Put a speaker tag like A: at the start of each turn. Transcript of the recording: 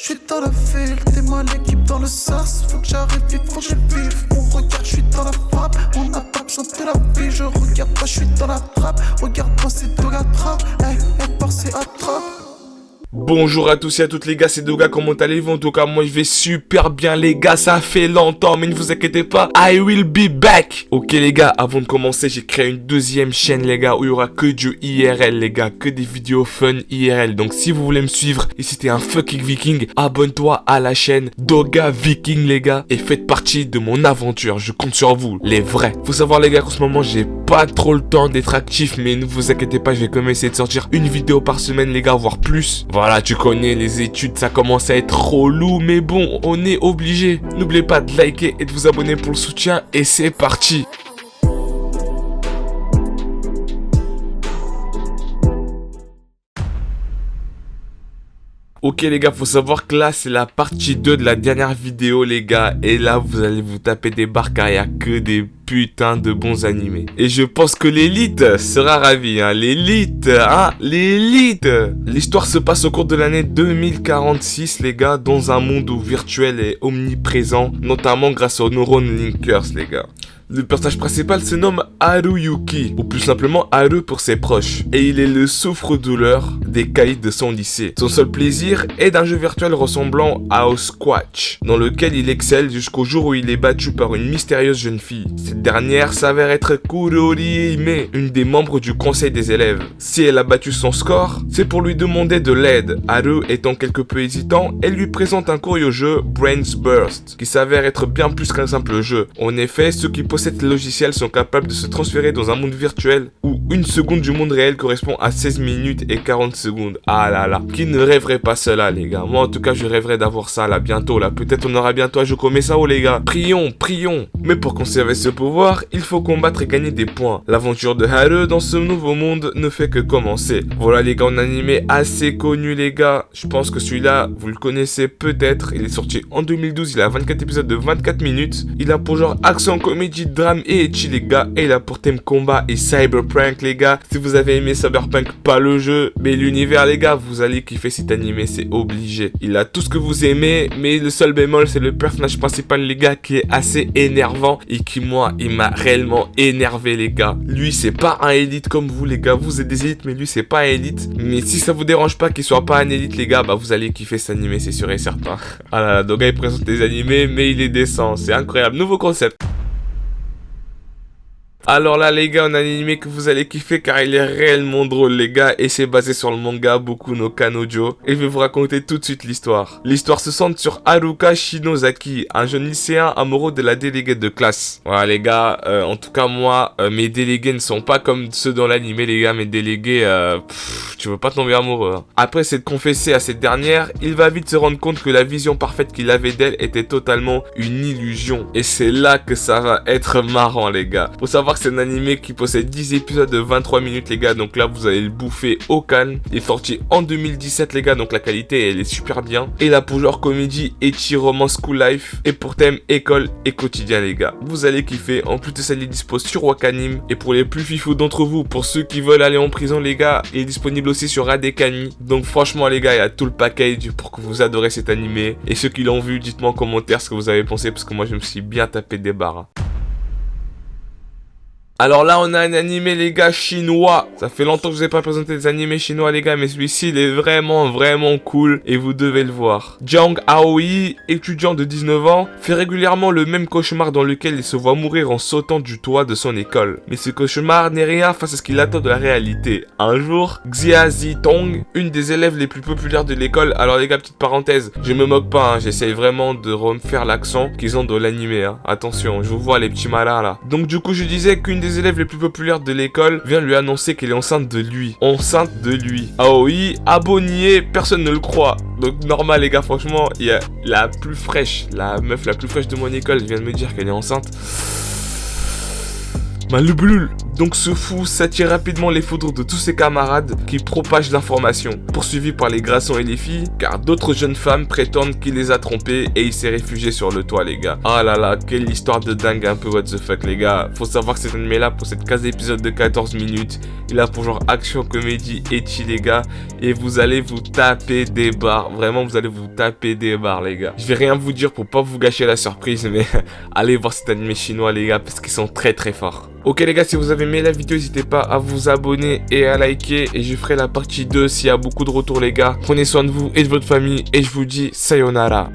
A: J'suis dans la ville, t'es moi l'équipe dans le sas. Faut que j'arrive vite, faut que je vive. On regarde, j'suis dans la frappe. On n'a pas besoin de la vie. Je regarde pas, j'suis dans la trappe. Regarde-moi, c'est de la trappe. Hey, c'est attrape.
B: Bonjour à tous et à toutes les gars, c'est Doga, comment allez-vous? En tout cas, moi je vais super bien les gars, ça fait longtemps, mais ne vous inquiétez pas, I will be back. Ok les gars, avant de commencer, j'ai créé une deuxième chaîne les gars, où il y aura que du IRL les gars, que des vidéos fun IRL. Donc si vous voulez me suivre, et si t'es un fucking viking, abonne-toi à la chaîne Doga Viking les gars, et faites partie de mon aventure, je compte sur vous, les vrais. Faut savoir les gars qu'en ce moment, j'ai pas trop le temps d'être actif, mais ne vous inquiétez pas, je vais quand même essayer de sortir une vidéo par semaine les gars, voire plus. Voilà, tu connais les études, ça commence à être relou, mais bon, on est obligé. N'oubliez pas de liker et de vous abonner pour le soutien, et c'est parti. Ok les gars, faut savoir que là c'est la partie 2 de la dernière vidéo les gars. Et là vous allez vous taper des barres car il n'y a que des putains de bons animés. Et je pense que l'élite sera ravie, hein. L'élite. L'histoire se passe au cours de l'année 2046 les gars, dans un monde où virtuel est omniprésent, notamment grâce aux neurones linkers les gars. Le personnage principal se nomme Haruyuki, ou plus simplement Haru pour ses proches, et il est le souffre-douleur des caïds de son lycée. Son seul plaisir est d'un jeu virtuel ressemblant à Squatch, dans lequel il excelle jusqu'au jour où il est battu par une mystérieuse jeune fille. Cette dernière s'avère être Kurori Hime, une des membres du conseil des élèves. Si elle a battu son score, c'est pour lui demander de l'aide. Haru étant quelque peu hésitant, elle lui présente un curieux jeu, Brains Burst, qui s'avère être bien plus qu'un simple jeu. En effet, ceux qui possèdent ces logiciels sont capables de se transférer dans un monde virtuel où une seconde du monde réel correspond à 16 minutes et 40 secondes. Ah là là, qui ne rêverait pas cela les gars? Moi en tout cas je rêverais d'avoir ça là bientôt là. Peut-être on aura bientôt à Jokome Sao les gars. Prions. Mais pour conserver ce pouvoir, il faut combattre et gagner des points. L'aventure de Haru dans ce nouveau monde ne fait que commencer. Voilà les gars, un animé assez connu les gars. Je pense que celui-là, vous le connaissez peut-être. Il est sorti en 2012, il a 24 épisodes de 24 minutes. Il a pour genre action, comédie, drame et ecchi les gars, et il a pour thème combat et cyberpunk les gars. Si vous avez aimé Cyberpunk, pas le jeu mais l'univers les gars, vous allez kiffer cet animé, c'est obligé. Il a tout ce que vous aimez, mais le seul bémol c'est le personnage principal les gars, qui est assez énervant et qui moi il m'a réellement énervé les gars. Lui c'est pas un élite comme vous les gars, vous êtes des élites mais lui c'est pas un élite. Mais si ça vous dérange pas qu'il soit pas un élite les gars, bah vous allez kiffer cet animé, c'est sûr et certain. Ah là là, Doga il présente des animés mais il est décent, c'est incroyable, nouveau concept. Alors là les gars, on a un animé que vous allez kiffer car il est réellement drôle les gars, et c'est basé sur le manga Boku no Kanojo, et je vais vous raconter tout de suite l'histoire. L'histoire se centre sur Haruka Shinozaki, un jeune lycéen amoureux de la déléguée de classe. Voilà les gars, en tout cas moi, mes délégués ne sont pas comme ceux dans l'animé les gars, mes délégués, tu veux pas tomber amoureux. Hein. Après s'être confessé à cette dernière, il va vite se rendre compte que la vision parfaite qu'il avait d'elle était totalement une illusion. Et c'est là que ça va être marrant les gars. Faut savoir que c'est un animé qui possède 10 épisodes de 23 minutes les gars, donc là vous allez le bouffer au calme. Il est sorti en 2017 les gars, donc la qualité elle est super bien. Et là pour genre comédie, ecchi, romance, school life, et pour thème école et quotidien les gars. Vous allez kiffer, en plus de ça il est dispo sur Wakanim. Et pour les plus fifous d'entre vous, pour ceux qui veulent aller en prison les gars, il est disponible aussi sur Adekani. Donc franchement les gars, il y a tout le package pour que vous adorez cet animé. Et ceux qui l'ont vu, dites-moi en commentaire ce que vous avez pensé, parce que moi je me suis bien tapé des barres. Alors là on a un animé les gars chinois. Ça fait longtemps que je vous ai pas présenté des animés chinois les gars, mais celui-ci il est vraiment cool et vous devez le voir. Jiang Aoi, étudiant de 19 ans, fait régulièrement le même cauchemar dans lequel il se voit mourir en sautant du toit de son école. Mais ce cauchemar n'est rien face à ce qu'il attend de la réalité. Un jour, Xia Zitong, une des élèves les plus populaires de l'école, alors les gars petite parenthèse, je me moque pas, hein, j'essaye vraiment de refaire l'accent qu'ils ont dans l'animé. Hein. Attention, je vous vois les petits malins là. Donc du coup je disais qu'une des élèves les plus populaires de l'école vient lui annoncer qu'elle est enceinte de lui. Aoi, abonnier, personne ne le croit. Donc normal les gars, franchement, il y a la plus fraîche, la meuf la plus fraîche de mon école vient de me dire qu'elle est enceinte. Le Blul donc se fou s'attire rapidement les foudres de tous ses camarades qui propagent l'information, poursuivi par les garçons et les filles, car d'autres jeunes femmes prétendent qu'il les a trompés et il s'est réfugié sur le toit, les gars. Ah là là, quelle histoire de dingue, un peu what the fuck, les gars. Faut savoir que cet anime là, pour cette 15 épisodes de 14 minutes, il a pour genre action, comédie, ecchi, les gars, et vous allez vous taper des barres. Vraiment, vous allez vous taper des barres, les gars. Je vais rien vous dire pour pas vous gâcher la surprise, mais allez voir cet anime chinois, les gars, parce qu'ils sont très très forts. Ok les gars, si vous avez aimé la vidéo, n'hésitez pas à vous abonner et à liker. Et je ferai la partie 2 s'il y a beaucoup de retours, les gars. Prenez soin de vous et de votre famille. Et je vous dis sayonara.